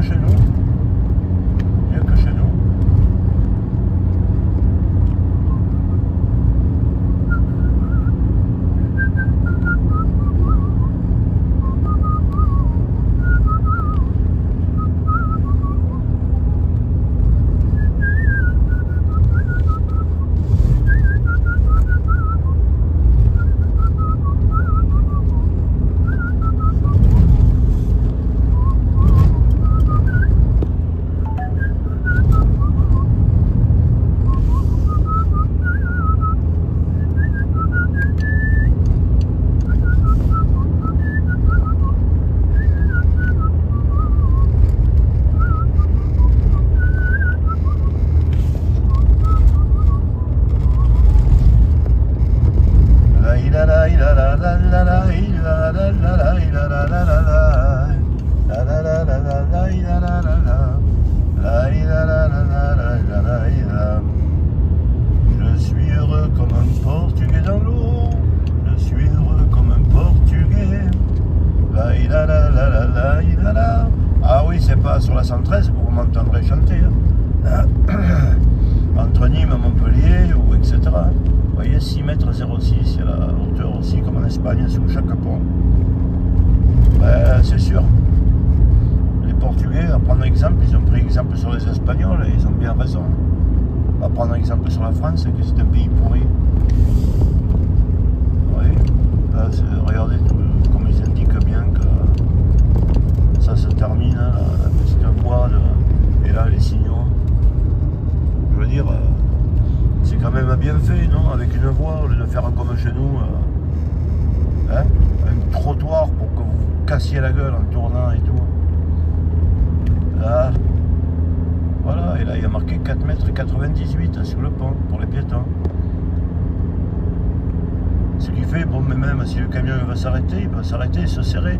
que chez nous. Mieux que chez nous. Je suis heureux comme un Portugais dans l'eau. Je suis heureux comme un Portugais. Ah oui, c'est pas sur la 113 que vous m'entendrez chanter. Hein. Entre Nîmes et Montpellier, ou etc. Vous voyez, 6 mètres 06, il y a la hauteur aussi, comme en Espagne, sous chaque pont. Ben, c'est sûr. Les Portugais, à prendre exemple, ils ont pris exemple sur les Espagnols et ils ont bien raison. À prendre exemple sur la France, que c'est un pays pourri. Oui, là, regardez tout, comme ils indiquent bien que ça se termine, là, la petite voie, et là les signaux. Je veux dire, c'est quand même bien fait, non? Avec une voie, au lieu de faire comme chez nous, hein, un trottoir pour que vous cassiez la gueule en tournant et tout. Là, voilà, et là il y a marqué 4,98 m sur le pont pour les piétons. Ce qui fait, bon, mais même si le camion va s'arrêter, il peut s'arrêter et se serrer.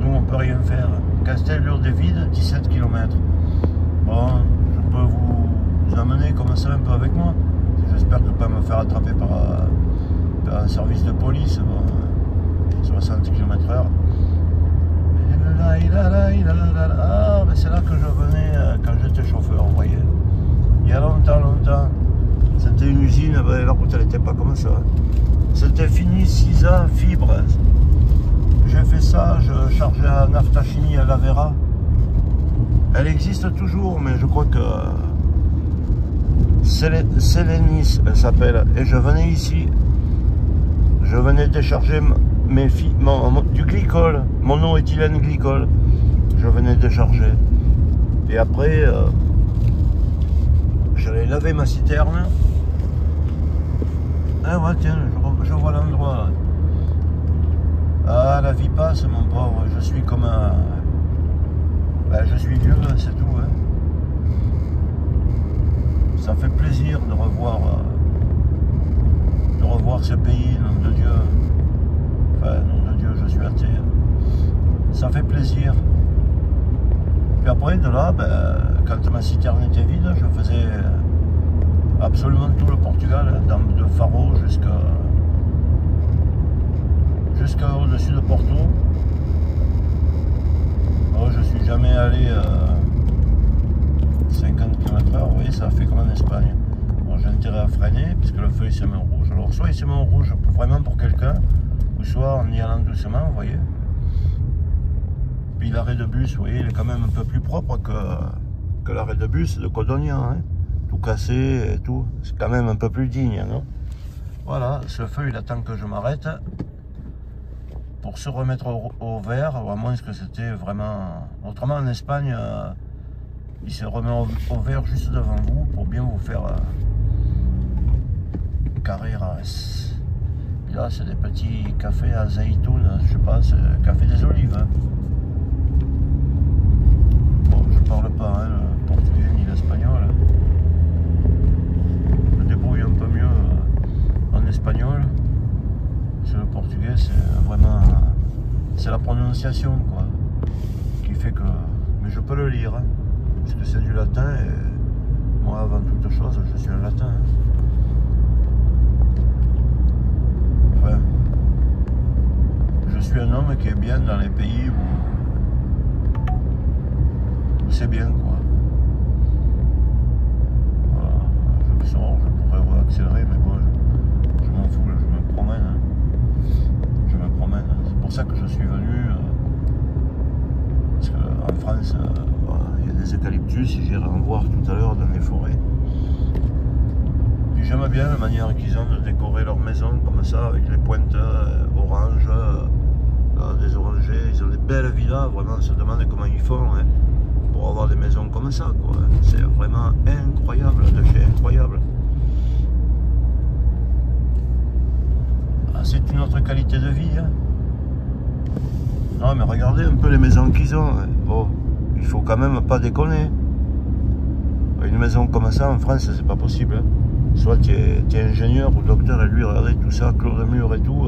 Nous, on peut rien faire. Castelbio-des-Vides, 17 km. Bon, je peux vous amener comme ça un peu avec moi. J'espère que je ne vais pas me faire attraper par un service de police. Bon, 60 km/h. Ah, ben c'est là que je venais quand j'étais chauffeur, vous voyez. Il y a longtemps. C'était une usine, ben, la route elle n'était pas comme ça. C'était fini, Sisa, fibre. J'ai fait ça, je chargeais à Naftachini à Lavera. Elle existe toujours, mais je crois que Sélénis, elle s'appelle. Et je venais ici. Je venais décharger du glycol, monoéthylène glycol. Je venais décharger. Et après, j'allais laver ma citerne. Ah ouais, tiens, je vois l'endroit. Ah, la vie passe, mon pauvre. Je suis comme un... Ben, je suis vieux, c'est tout. Hein. Ça fait plaisir de revoir ce pays, nom de Dieu. Enfin, nom de Dieu, je suis athée. Ça fait plaisir. Puis après, de là, ben, quand ma citerne était vide, je faisais absolument tout le Portugal, hein, de Faro jusqu'à au-dessus de Porto. Oh, je suis jamais allé 50 km/h, vous voyez, ça fait comme en Espagne. Bon, j'ai intérêt à freiner, puisque le feu il se met en rouge. Alors, soit il se met en rouge vraiment pour quelqu'un, ou soit en y allant doucement, vous voyez. Puis l'arrêt de bus, vous voyez, il est quand même un peu plus propre que l'arrêt de bus de Codonia, hein. Tout cassé et tout. C'est quand même un peu plus digne, non? Voilà, ce feu, il attend que je m'arrête pour se remettre au vert, à moins que c'était vraiment... Autrement, en Espagne, il se remet au vert juste devant vous pour bien vous faire carreras. Et là, c'est des petits cafés à Zaytoun, je sais pas, c'est le café des olives. Hein. Bon, je parle pas hein, le portugais ni l'espagnol. Je me débrouille un peu mieux en espagnol. Parce que le portugais, c'est vraiment... C'est la prononciation, quoi, qui fait que... Mais je peux le lire, hein, parce que c'est du latin, et moi, avant toute chose, je suis un latin. Hein. Enfin, je suis un homme qui est bien dans les pays où c'est bien quoi. Voilà, je sors, je pourrais accélérer, mais bon, je m'en fous, là, je me promène. Hein. Je me promène, c'est pour ça que je suis venu. Parce qu'en France, voilà, il y a des eucalyptus, j'irai en voir tout à l'heure dans les forêts. Puis j'aime bien la manière qu'ils ont de décorer leur maison comme ça, avec les pointes oranges, là, des orangers. Ils ont des belles villas, vraiment, on se demande comment ils font hein, pour avoir des maisons comme ça. C'est vraiment incroyable, de chez incroyable. Ah, c'est une autre qualité de vie. Hein. Non mais regardez un peu les maisons qu'ils ont. Hein. Bon, il faut quand même pas déconner. Une maison comme ça en France, c'est pas possible. Hein. Soit tu es ingénieur ou docteur et lui, regardez tout ça, clos de mur et tout,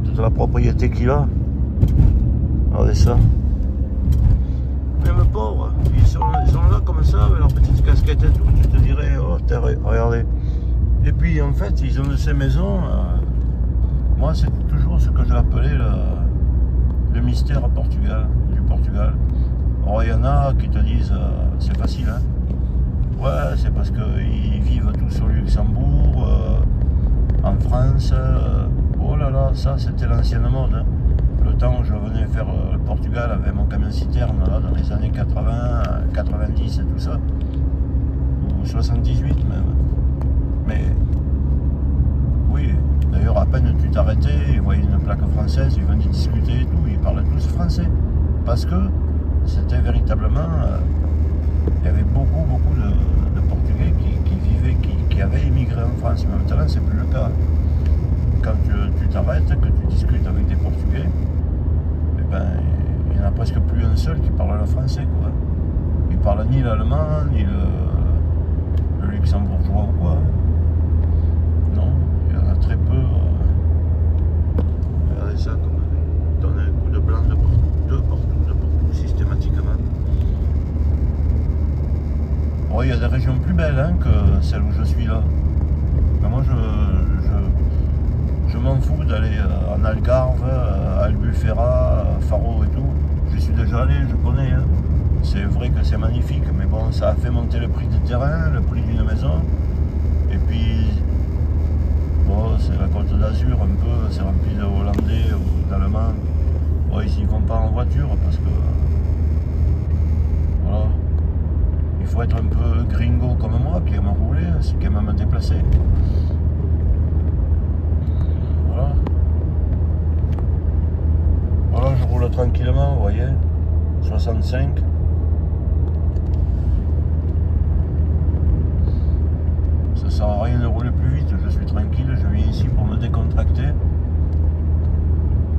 toute la propriété qu'il a. Regardez ça. Même pauvres, ils sont là comme ça, avec leur petite casquette et tout, tu te dirais, oh terre, regardez. Et puis en fait, ils ont de ces maisons, moi c'est toujours ce que j'ai appelé le mystère du Portugal. Alors il y en a qui te disent, c'est facile, hein. Ouais, c'est parce qu'ils vivent tous au Luxembourg, en France. Oh là là, ça c'était l'ancienne mode. Hein. Le temps où je venais faire le Portugal avec mon camion citerne là, dans les années 80, 90 et tout ça. Ou 78 même. Mais oui, d'ailleurs à peine tu t'arrêtais, ils voyaient une plaque française, ils venaient discuter et tout, ils parlaient tous français. Parce que c'était véritablement... il y avait beaucoup de Portugais qui vivaient, qui avaient immigré en France. Mais maintenant, c'est plus le cas. Quand tu t'arrêtes, que tu discutes avec des Portugais, eh ben, il n'y en a presque plus un seul qui parle le français. Quoi. Ils ne parlent ni l'allemand, ni le luxembourgeois ou quoi. Non, il y en a très peu. Regardez ça, comme ils donnent un coup de blanc de partout, systématiquement. Bon, il y a des régions plus belles hein, que celle où je suis là. Mais moi, je m'en fous d'aller en Algarve, à Albufeira, Faro et tout. Je suis déjà allé, je connais. Hein. C'est vrai que c'est magnifique, mais bon, ça a fait monter le prix des terrains, le prix d'une maison. Et puis, bon, c'est la Côte d'Azur un peu, c'est rempli de Hollandais ou d'Allemands. Bon, ils n'y vont pas en voiture parce que... Voilà. Il faut être un peu gringo comme moi, qui aime rouler, qui aime me déplacer. Voilà. Voilà, je roule tranquillement, vous voyez. 65. Ça sert à rien de rouler plus vite, je suis tranquille, je viens ici pour me décontracter.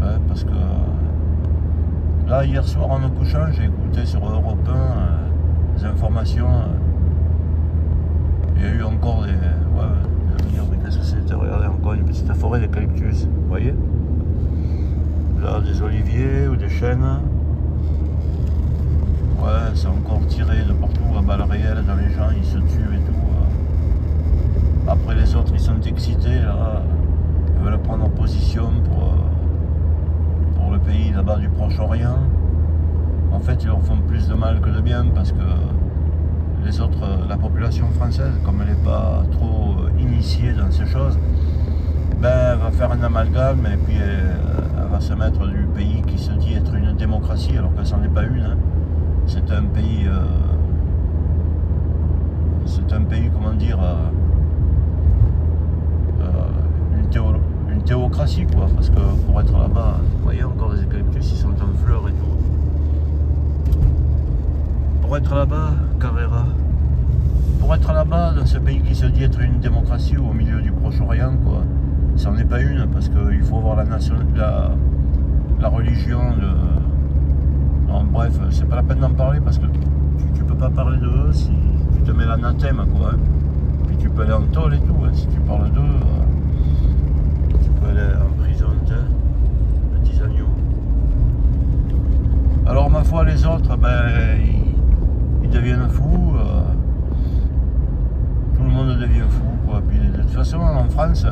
Ouais, parce que... Là, hier soir, en me couchant, j'ai écouté sur Europe 1 des informations. Il y a eu encore des... Ouais, mais qu'est-ce que c'était? Regardez, encore une petite forêt d'eucalyptus. Vous voyez? Là, des oliviers ou des chênes. Ouais, c'est encore tiré de partout à balles réelles dans les gens, ils se tuent et tout. Après, les autres, ils sont excités, là. Ils veulent prendre position pour le pays là-bas du Proche-Orient. En fait, ils leur font plus de mal que de bien parce que les autres, la population française, comme elle n'est pas trop initiée dans ces choses, ben, elle va faire un amalgame et puis elle va se mettre du pays qui se dit être une démocratie alors que ça n'en est pas une. Hein. C'est un pays, comment dire, une théocratie quoi, parce que pour être là-bas, vous voyez encore des eucalyptus, ils sont en fleurs et tout. Pour être là-bas, Carrera, pour être là-bas dans ce pays qui se dit être une démocratie ou au milieu du Proche-Orient quoi, ça n'en est pas une parce qu'il faut voir la religion, non, bref, c'est pas la peine d'en parler parce que tu peux pas parler de eux si tu te mets l'anathème quoi. Hein. Puis tu peux aller en tôle et tout, hein, si tu parles d'eux, tu peux aller en prison, petits agneaux. Alors ma foi les autres, ben ils deviennent fous, tout le monde devient fou quoi. Puis de toute façon en France,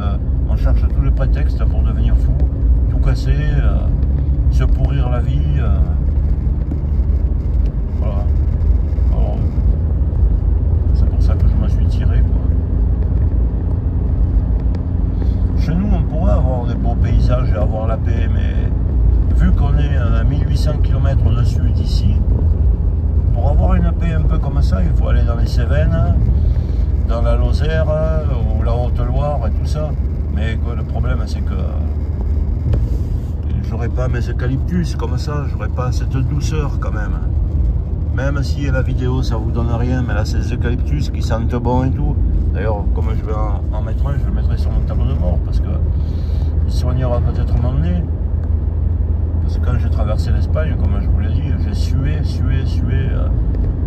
on cherche tous les prétextes pour devenir fou, tout casser, se pourrir la vie. Voilà. comme ça, il faut aller dans les Cévennes, dans la Lozère ou la Haute-Loire et tout ça. Mais quoi, le problème, c'est que j'aurais pas mes eucalyptus comme ça, j'aurais pas cette douceur quand même. Même si la vidéo ça vous donne rien, mais là c'est des eucalyptus qui sentent bon et tout. D'ailleurs, comme je vais en mettre un, je le mettrai sur mon tableau de bord parce que il soignera peut-être mon nez. Parce que quand j'ai traversé l'Espagne, comme je vous l'ai dit, j'ai sué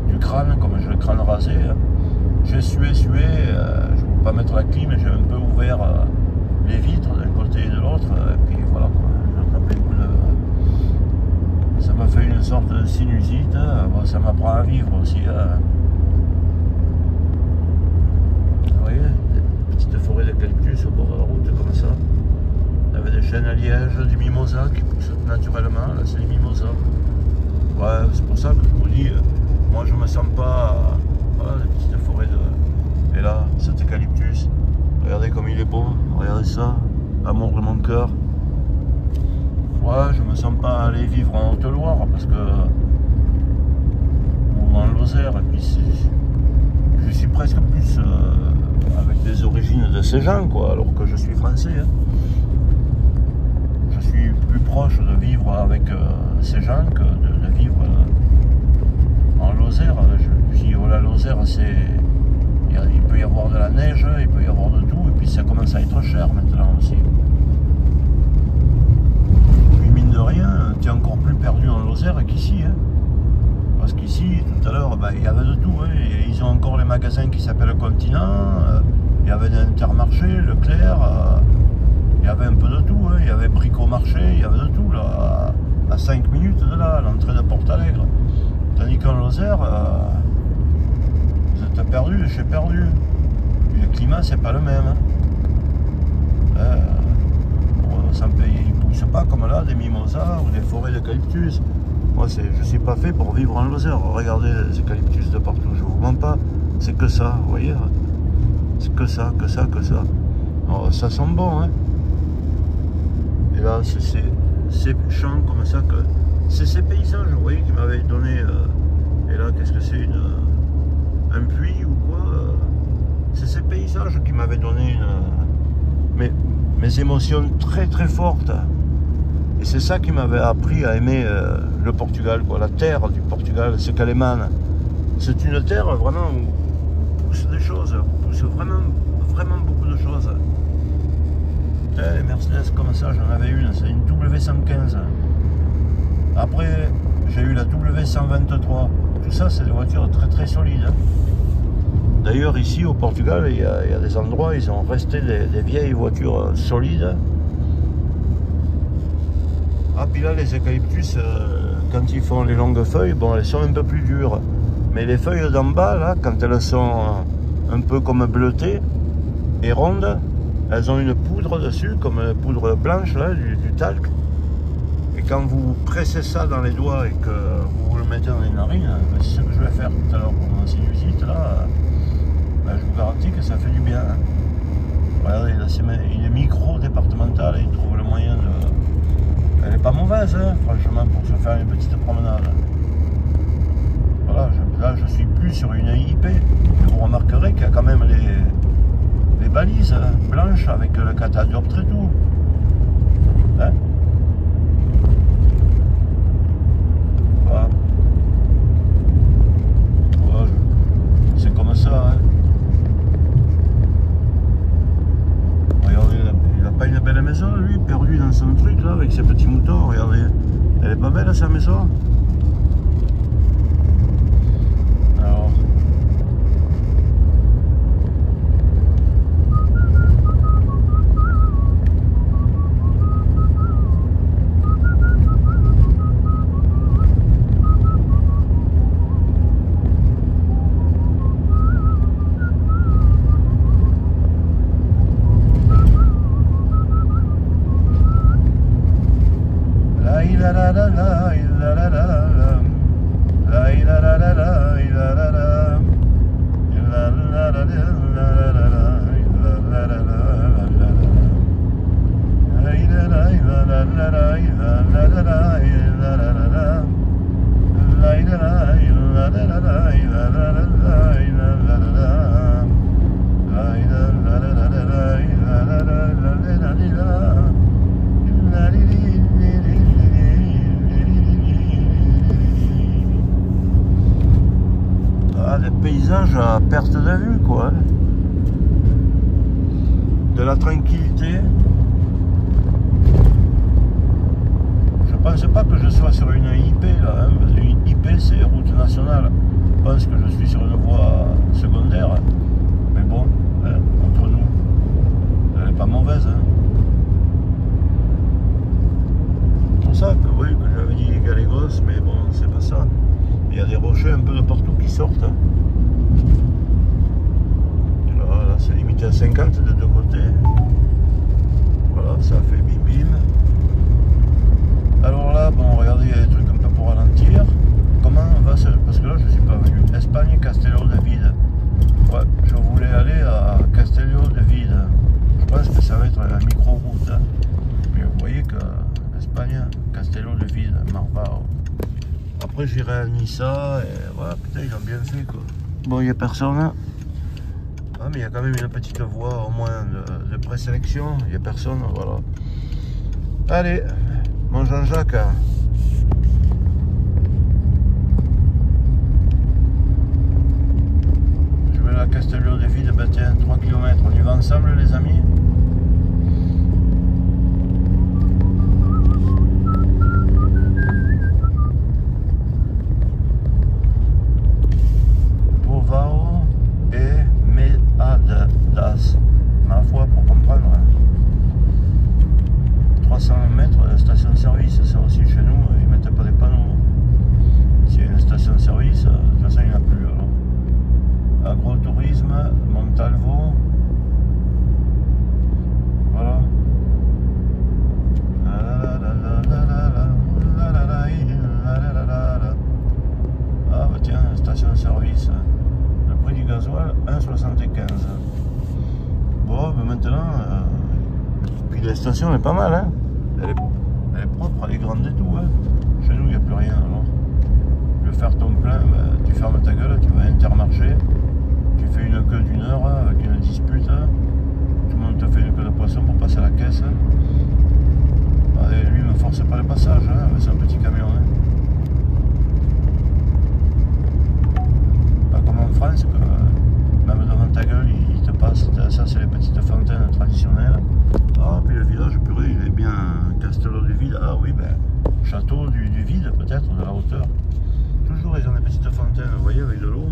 du crâne, comme j'ai le crâne rasé. J'ai sué, je ne veux pas mettre la clim, j'ai un peu ouvert les vitres d'un côté et de l'autre, et puis voilà, j'ai attrapé un coup de... Ça m'a fait une sorte de sinusite, bon, ça m'apprend à vivre aussi. Vous voyez, des petites forêts d'eucalyptus au bord de la route, comme ça. Il y avait des chênes à liège, du mimosa qui poussent naturellement, là c'est les mimosas. Ouais, c'est pour ça que je vous dis, moi je me sens pas... Voilà, les petites forêts de... Et là, cet eucalyptus, regardez comme il est beau, regardez ça, l'amour de mon cœur. Ouais, je me sens pas aller vivre en Haute-Loire parce que... ou en Lozère, et puis je suis presque plus avec des origines de ces gens, quoi, alors que je suis français. Hein. Je suis plus proche de vivre avec ces gens que de vivre en Lozère. Je dis, oh, la Lozère, c'est... Il peut y avoir de la neige, il peut y avoir de tout, et puis ça commence à être cher maintenant aussi. Puis mine de rien, tu es encore plus perdu en Lozère qu'ici. Hein. Parce qu'ici, tout à l'heure, ben, il y avait de tout. Hein. Ils ont encore les magasins qui s'appellent Continent, il y avait l'Intermarché, Leclerc, il y avait un peu de tout. Hein. Il y avait Bricomarché, il y avait de tout, là, à 5 minutes de là, à l'entrée de Portalegre. Tandis qu'en Lozère, vous êtes perdu, je suis perdu. Et le climat, c'est pas le même. Hein. Ils ne poussent pas comme là, des mimosas ou des forêts d'eucalyptus. Moi, je ne suis pas fait pour vivre en Lozère. Regardez les eucalyptus de partout, je vous mens pas. C'est que ça, vous voyez. C'est que ça. Alors, ça sent bon, hein. Et là, c'est ces champs comme ça que... C'est ces paysages, vous voyez, qui m'avaient donné... et là, qu'est-ce que c'est, un puits ou quoi? C'est ces paysages qui m'avaient donné mes émotions très très fortes. Et c'est ça qui m'avait appris à aimer le Portugal, quoi, la terre du Portugal, ce qu'elle émane. C'est une terre vraiment où pousse des choses, pousse vraiment beaucoup de choses. Les Mercedes comme ça, j'en avais une, c'est une W115. Après, j'ai eu la W123. Tout ça, c'est des voitures très très solides. D'ailleurs, ici au Portugal, il y a des endroits, ils ont resté des vieilles voitures solides. Ah, puis là, les eucalyptus, quand ils font les longues feuilles, bon, elles sont un peu plus dures. Mais les feuilles d'en bas, là, quand elles sont un peu comme bleutées et rondes, elles ont une poudre dessus, comme une poudre blanche, là, du talc. Et quand vous pressez ça dans les doigts et que vous le mettez dans les narines, c'est ce que je vais faire tout à l'heure pour mon sinusite, là, ben, je vous garantis que ça fait du bien. Hein. Regardez, là, c'est une micro départementale, et ils trouvent le moyen de... Elle n'est pas mauvaise, hein, franchement, pour se faire une petite promenade. Voilà, là, je suis plus sur une IP. Et vous remarquerez qu'il y a quand même les balises blanches avec le catadioptre et tout. Hein? Voilà. Voilà, c'est comme ça. Hein. Regardez, il n'a pas une belle maison, lui, perdu dans son truc, là, avec ses petits moutons. Regardez, elle est pas belle, sa maison. Alors... la la la la la la Des paysages à perte de vue, quoi. De la tranquillité. Je pense pas que je sois sur une IP là, hein. Une IP c'est route nationale. Je pense que je suis sur une voie secondaire. Mais bon, hein, entre nous, elle n'est pas mauvaise. Hein. C'est pour ça que oui, que j'avais dit Galégos, mais bon, c'est pas ça. Il y a des rochers un peu de partout qui sortent. Hein. Là c'est limité à 50 de deux côtés. Voilà, ça fait bim bim. Alors là, bon, regardez, il y a des trucs un peu pour ralentir. Comment on va se... Parce que là, je suis pas venu. Espagne, Castelló de Vide. Ouais, je voulais aller à Castelló de Vide. Je pense que ça va être la micro-route. Hein. Mais vous voyez que Espagne, Castelló de Vide, Marbao. Après, j'irai à Nissa et voilà, putain, ils ont bien fait, quoi. Bon, il n'y a personne. Ah, mais il y a quand même une petite voie, au moins, de présélection. Il n'y a personne, voilà. Allez, mon Jean-Jacques. Je vais à Castelló de Vide, ben tiens, 3 km. On y va ensemble, les amis? Ma foi, pour comprendre, 300 mètres de station-service, ça aussi chez nous, ils ne mettent pas des panneaux. S'il y a une station-service, de toute façon il n'y en a plus. Alors. Agrotourisme, Montalvo, voilà. Ah bah tiens, station-service, le prix du gasoil, 1,75. Bon, ben maintenant, puis la station est pas mal, hein. Elle est propre, elle est grande et tout, hein. Chez nous, il n'y a plus rien, alors. Je vais faire ton plein, ben, tu fermes ta gueule, tu vas à Intermarché, tu fais une queue d'une heure avec une dispute, tout le monde te fait une queue de poisson pour passer à la caisse. Allez, lui, me force pas le passage, hein, c'est un petit camion, hein. Pas comme en France, que même devant ta gueule, il te passe. Ça, c'est les petites fontaines traditionnelles. Ah, puis le village purée, il est bien Castelló de Vide. Ah oui, ben, château du vide, peut-être, de la hauteur. Toujours, ils ont des petites fontaines, vous voyez, avec de l'eau.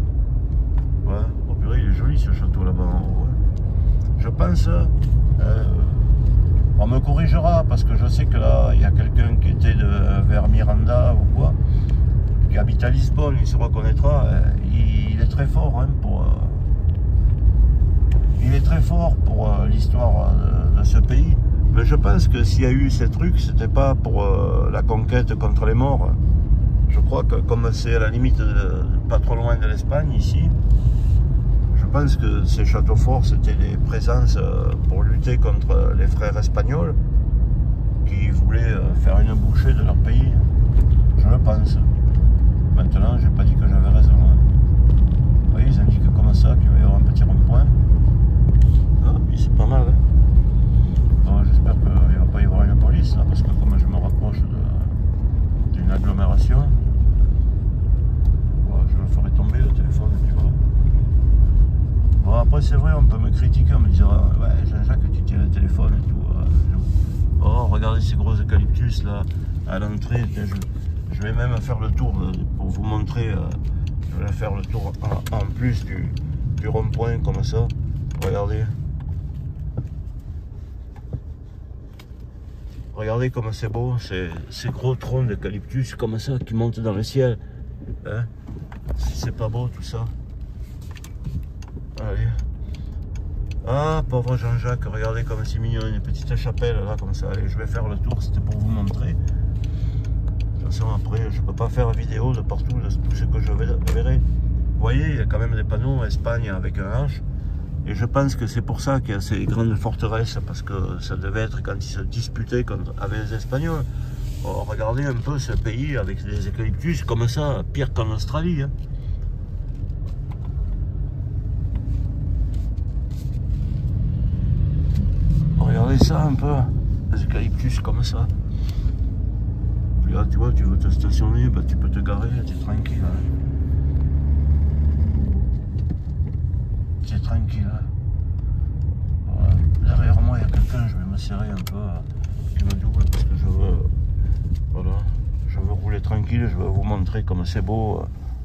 Ouais, oh purée, il est joli ce château là-bas en haut. Je pense, on me corrigera, parce que je sais que là, il y a quelqu'un qui était vers Miranda ou quoi, qui habite à Lisbonne, il se reconnaîtra. Il est très fort, hein, pour... Il est très fort pour l'histoire de ce pays. Mais je pense que s'il y a eu ces trucs, c'était pas pour la conquête contre les morts. Je crois que comme c'est à la limite pas trop loin de l'Espagne, ici, je pense que ces châteaux forts, c'était des présences pour lutter contre les frères espagnols qui voulaient faire une bouchée de leur pays. Je le pense. Maintenant, j'ai pas dit que j'avais raison. Hein. Vous voyez, ils indiquent comme ça qu'il va y avoir un petit rond-point. Ah, puis c'est pas mal. Hein. Bon, j'espère qu'il ne va pas y avoir une police là, parce que comme je me rapproche d'une agglomération, bon, je le ferai tomber le téléphone, tu vois. Bon, après, c'est vrai, on peut me critiquer, on me dira, ouais, Jean-Jacques, tu tiens le téléphone et tout. Oh, regardez ces gros eucalyptus là, à l'entrée. Je vais même faire le tour pour vous montrer. Je vais faire le tour en plus du rond-point comme ça. Regardez. Regardez comme c'est beau, ces gros troncs d'eucalyptus comme ça qui montent dans le ciel. Hein? C'est pas beau tout ça. Allez. Ah, pauvre Jean-Jacques, regardez comme c'est mignon, une petite chapelle là comme ça. Allez, je vais faire le tour, c'était pour vous montrer. De toute façon, après, je peux pas faire vidéo de partout, de tout ce que je verrai. Vous voyez, il y a quand même des panneaux Espagne avec un H. Et je pense que c'est pour ça qu'il y a ces grandes forteresses, parce que ça devait être quand ils se disputaient avec les Espagnols. Oh, regardez un peu ce pays avec les eucalyptus comme ça, pire qu'en Australie. Hein. regardez ça un peu, les eucalyptus comme ça. Puis là, tu vois, tu veux te stationner, bah, tu peux te garer, tu es tranquille. Hein. Tu es tranquille. Hein. Voilà. Derrière moi, il y a quelqu'un, je vais me serrer un peu, qui me double parce que je veux, voilà, je veux rouler tranquille, je veux vous montrer comme c'est beau.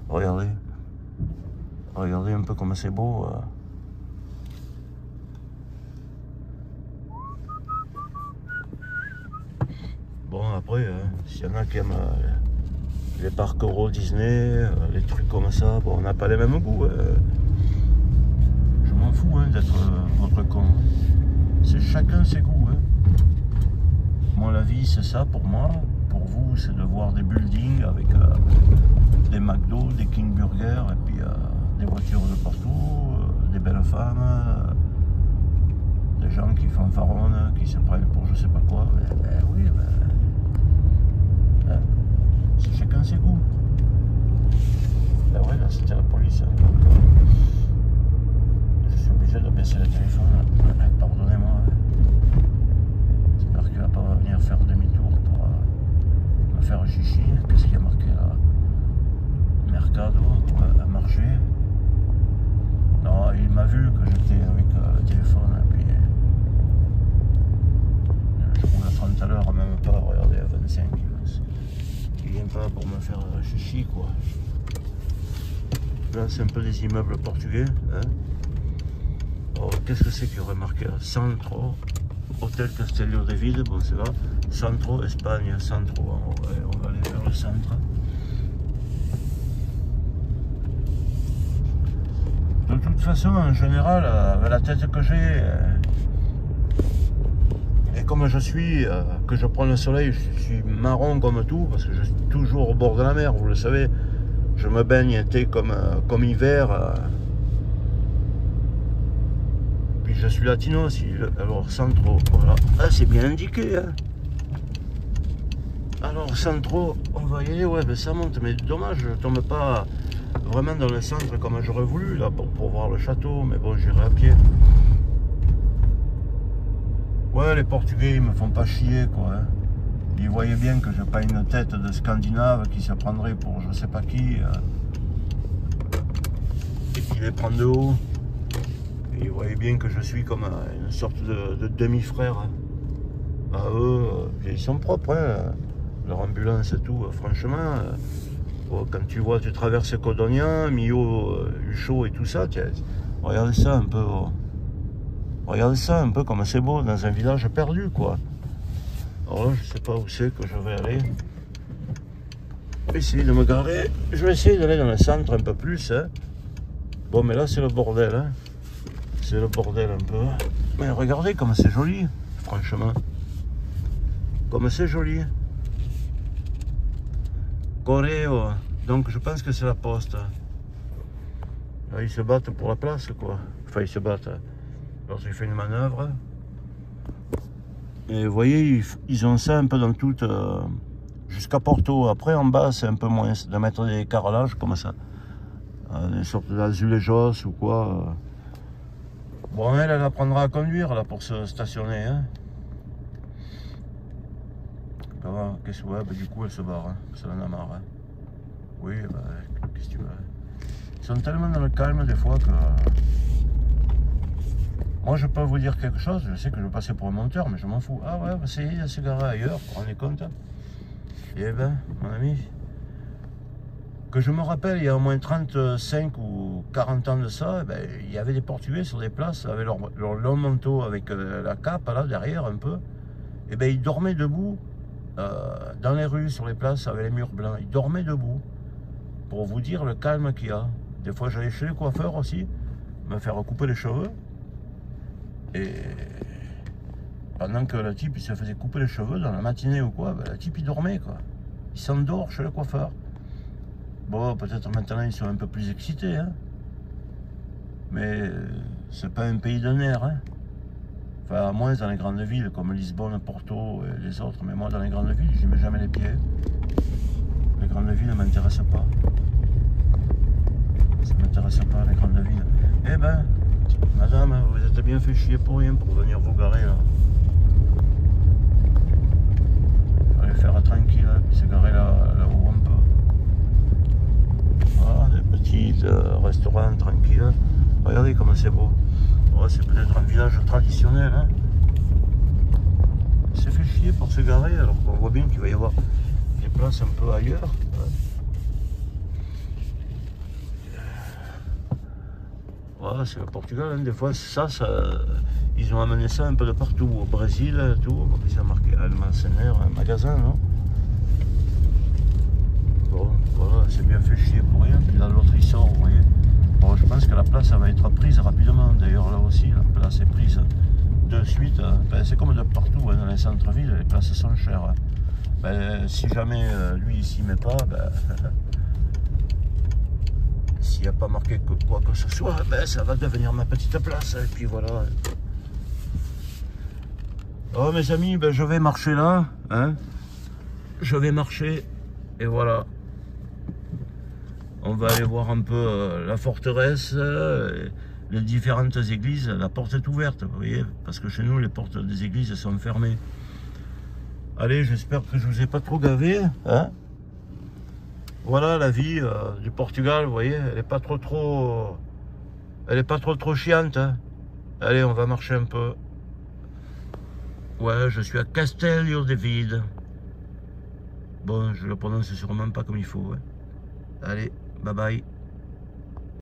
Regardez. Regardez un peu comme c'est beau. Bon, après, s'il y en a qui aiment les parcs Euro Disney, les trucs comme ça, bon, on n'a pas les mêmes goûts. Je m'en fous hein, d'être votre con. C'est chacun ses goûts. Hein. Moi, la vie, c'est ça pour moi. Pour vous, c'est de voir des buildings avec des McDo, des King Burger, et puis des voitures de partout, des belles femmes, des gens qui fanfaronnent, qui se prennent pour je sais pas quoi. Oui, hein, c'est chacun ses goûts. Ben ouais, là c'était la police. Hein, donc, je suis obligé de baisser le téléphone. Pardonnez-moi. Hein. J'espère qu'il va pas venir faire demi-tour pour me faire chichi. Qu'est-ce qu'il y a marqué là? Mercado, un marché. Non, il m'a vu que j'étais avec le téléphone. Et puis, je roule à 30 à l'heure, même pas. Regardez, à 25. Il vient pas pour me faire chichi, quoi. Là, c'est un peu des immeubles portugais. Hein. Oh, qu'est-ce que c'est qu'il y aurait marqué là? Centro, Hôtel Castello de Vide, bon, c'est là. Centro, Espagne, Centro. Ouais, on va aller vers le centre. De toute façon, en général, avec la tête que j'ai, et comme je suis, que je prends le soleil, je suis marron comme tout, parce que je suis toujours au bord de la mer, vous le savez. Je me baigne été comme hiver. Puis je suis latino aussi, alors Centro, voilà. Ah, c'est bien indiqué, hein. Alors Centro, on va y aller, ouais, ben ça monte, mais dommage, je ne tombe pas vraiment dans le centre comme j'aurais voulu, là, pour voir le château, mais bon, j'irai à pied. Ouais, les Portugais, ils me font pas chier, quoi, hein. Ils voyaient bien que j'ai pas une tête de Scandinave qui se prendrait pour je sais pas qui, et qui les prend de haut. Et ils voyaient bien que je suis comme une sorte de demi-frère. Hein. À eux, ils sont propres, hein. Leur ambulance et tout, franchement. Quand tu vois, tu traverses Codognan, Millau, Huchot et tout ça, regardez ça un peu. Regardez ça un peu comme c'est beau dans un village perdu, quoi. Alors là, je sais pas où c'est que je vais aller. Je vais essayer de me garer. Je vais essayer d'aller dans le centre un peu plus. Hein. Bon, mais là, c'est le bordel. Hein. C'est le bordel un peu. Mais regardez comme c'est joli, franchement. Comme c'est joli. Correo. Donc, je pense que c'est la poste. Là, ils se battent pour la place, quoi. Enfin, ils se battent. Alors, j'ai fait une manœuvre. Et vous voyez, ils ont ça un peu dans toute... jusqu'à Porto. Après, en bas, c'est un peu moins de mettre des carrelages comme ça. Des sortes d'azulejos ou quoi. Bon, elle apprendra à conduire, là, pour se stationner. Hein. Qu'est-ce que ouais, bah, du coup, elle se barre. Hein. Ça en a marre. Hein. Oui, bah, qu'est-ce que tu veux. Ils sont tellement dans le calme, des fois, que... Moi, je peux vous dire quelque chose, je sais que je vais passer pour un menteur, mais je m'en fous. Ah ouais, bah, c'est il se garer ailleurs, vous vous rendez compte? Eh ben, mon ami, que je me rappelle, il y a au moins 35 ou 40 ans de ça, eh ben, il y avait des Portugais sur des places, avec leur long manteau, avec la cape, là, derrière, un peu. Et ben, ils dormaient debout, dans les rues, sur les places, avec les murs blancs. Ils dormaient debout, pour vous dire le calme qu'il y a. Des fois, j'allais chez les coiffeurs aussi, me faire couper les cheveux. Et pendant que le type il se faisait couper les cheveux dans la matinée ou quoi, ben, le type il dormait, quoi. Il s'endort chez le coiffeur. Bon, peut-être maintenant ils sont un peu plus excités, hein. Mais c'est pas un pays de nerfs, hein. Enfin, à moins dans les grandes villes comme Lisbonne, Porto et les autres. Mais moi, dans les grandes villes, j'y mets jamais les pieds. Les grandes villes ne m'intéressent pas. Ça ne m'intéresse pas, les grandes villes. Eh ben, madame, vous êtes bien fait chier pour rien pour venir vous garer là. vais faire tranquille, hein, puis se garer là-haut un peu. Voilà, des petits restaurants tranquilles. Regardez comme c'est beau. Ouais, c'est peut-être un village traditionnel. Hein. C'est fait chier pour se garer, alors qu'on voit bien qu'il va y avoir des places un peu ailleurs. Voilà, c'est le Portugal, hein. Des fois ça, ils ont amené ça un peu de partout, au Brésil, tout. Ils ont marqué Almacener, un magasin, non? Bon, voilà, c'est bien fait chier pour rien. Puis là, l'autre il sort, vous voyez. Bon, je pense que la place, ça va être prise rapidement. D'ailleurs, là aussi, la place est prise de suite. Ben, c'est comme de partout, hein, dans les centres-villes, les places sont chères. Hein. Ben, si jamais lui, il s'y met pas, ben, s'il n'y a pas marqué quoi que ce soit, ben, ça va devenir ma petite place. Et puis voilà. Oh, mes amis, ben, je vais marcher là. Hein. Je vais marcher. Et voilà. On va aller voir un peu la forteresse, les différentes églises. La porte est ouverte, vous voyez, parce que chez nous, les portes des églises sont fermées. Allez, j'espère que je vous ai pas trop gavé. Hein. Voilà la vie du Portugal, vous voyez, elle est pas trop chiante. Hein. Allez, on va marcher un peu. Ouais, je suis à Castelho de Vide. Bon, je le prononce sûrement pas comme il faut. Ouais. Allez, bye bye.